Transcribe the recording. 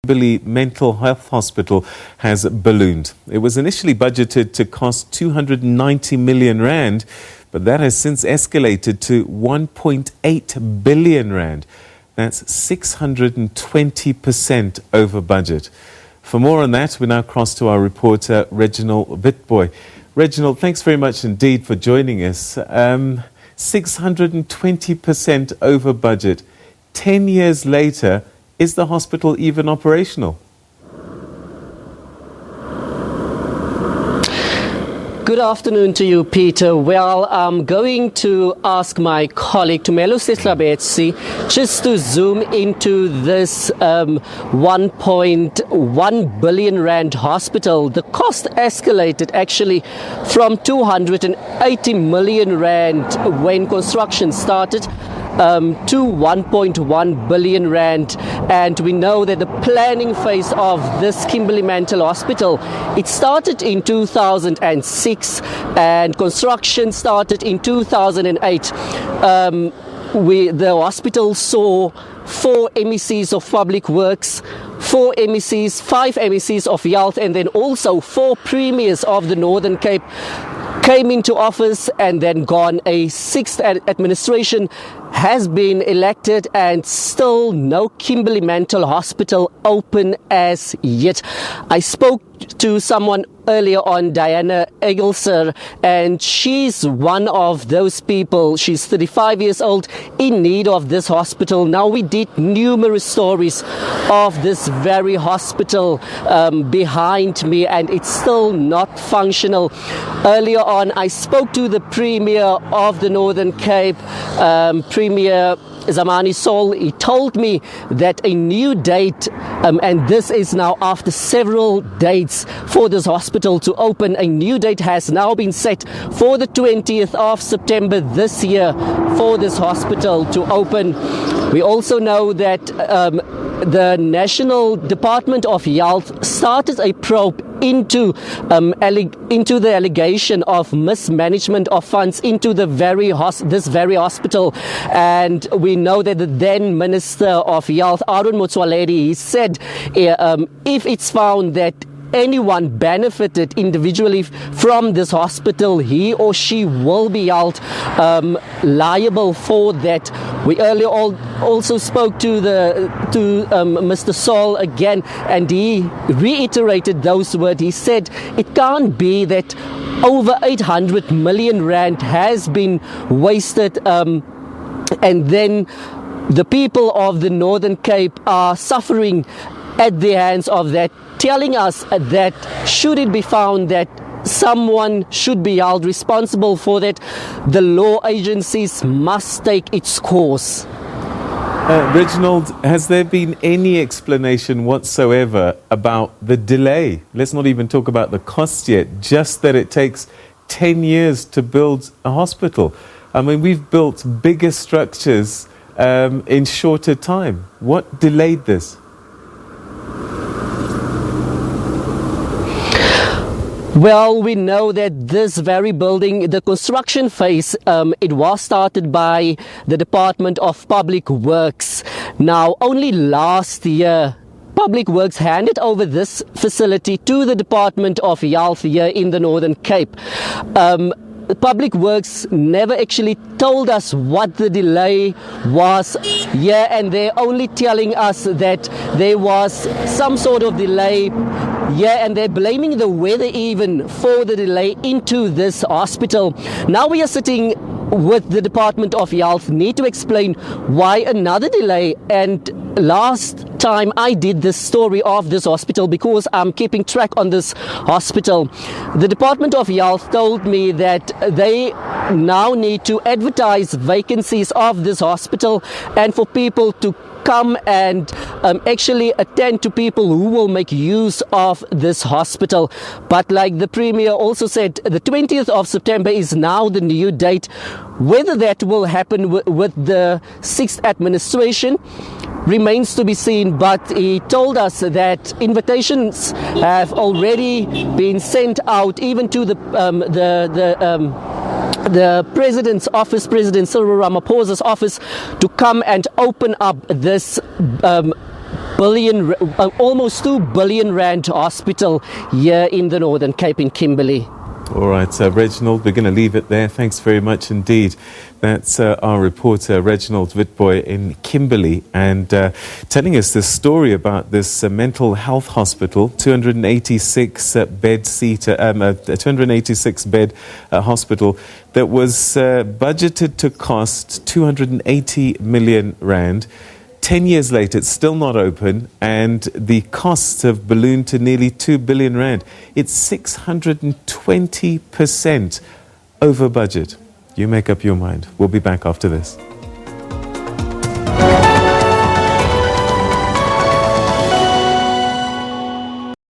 Kimberley Mental Health Hospital has ballooned. It was initially budgeted to cost 290 million rand, but that has since escalated to 1.8 billion rand. That's 620% over budget. For more on that, we now cross to our reporter, Reginald Witbooi. Reginald, thanks very much indeed for joining us. 620% over budget. 10 years later, is the hospital even operational? Good afternoon to you, Peter. Well, I'm going to ask my colleague, Tumelo Sehlabetsi, just to zoom into this 1.1 billion rand hospital. The cost escalated actually from 280 million rand when construction started to 1.1 billion rand, and we know that the planning phase of this Kimberley Mental Hospital, it started in 2006 and construction started in 2008. The hospital saw 4 MECs of Public Works, 4 MECs, 5 MECs of Health, and then also 4 premiers of the Northern Cape came into office and then gone. A 6th administration has been elected and still no Kimberley Mental Hospital open as yet. I spoke to someone earlier on, Diana Egelser, and she's one of those people. She's 35 years old in need of this hospital. Now, we did numerous stories of this very hospital behind me, and it's still not functional. Earlier on, I spoke to the Premier of the Northern Cape, Premier Zamani Sol. He told me that a new date, and this is now after several dates for this hospital to open, a new date has now been set for the 20th of September this year for this hospital to open. We also know that the National Department of Health started a probe into the allegation of mismanagement of funds into this very hospital, and we know that the then Minister of Health, Aaron Motsoaledi, he said if it's found that anyone benefited individually from this hospital, he or she will be held liable for that. We earlier also spoke to Mr. Sol again, and he reiterated those words. He said it can't be that over 800 million rand has been wasted, and then the people of the Northern Cape are suffering at the hands of that, telling us that should it be found that someone should be held responsible for that, the law agencies must take its course. Reginald, has there been any explanation whatsoever about the delay? Let's not even talk about the cost yet, just that it takes 10 years to build a hospital. I mean, we've built bigger structures in shorter time. What delayed this? Well, we know that this very building, the construction phase, it was started by the Department of Public Works. Now, only last year, Public Works handed over this facility to the Department of Health here in the Northern Cape. Public Works never actually told us what the delay was here, and they're only telling us that there was some sort of delay. Yeah, and they're blaming the weather even for the delay into this hospital. Now we are sitting with the Department of Health, need to explain why another delay. And last time I did this story of this hospital, because I'm keeping track on this hospital, the Department of Health told me that they now need to advertise vacancies of this hospital and for people to come and actually attend to people who will make use of this hospital. But like the Premier also said, the 20th of September is now the new date. Whether that will happen with the 6th administration remains to be seen, but he told us that invitations have already been sent out even to the President's office, President Cyril Ramaphosa's office, to come and open up this almost 2 billion rand hospital here in the Northern Cape in Kimberley. All right, Reginald, we're going to leave it there. Thanks very much indeed. That's our reporter, Reginald Witbooi in Kimberley, and telling us this story about this mental health hospital, 286 bed hospital that was budgeted to cost 280 million rand. 10 years later, it's still not open, and the costs have ballooned to nearly 2 billion rand. It's 620% over budget. You make up your mind. We'll be back after this.